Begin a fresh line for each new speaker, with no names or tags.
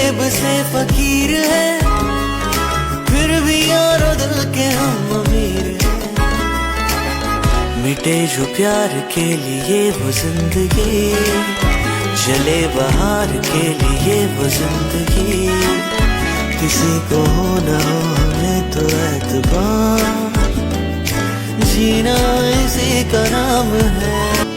जेब से फकीर है, फिर भी यारो दिल के हम अमीर हैं। मिटे जो प्यार के लिए वो जिंदगी, चले बाहर के लिए वो जिंदगी। किसी को हो न हो हमें तो एतबार, जीना इसी का नाम है।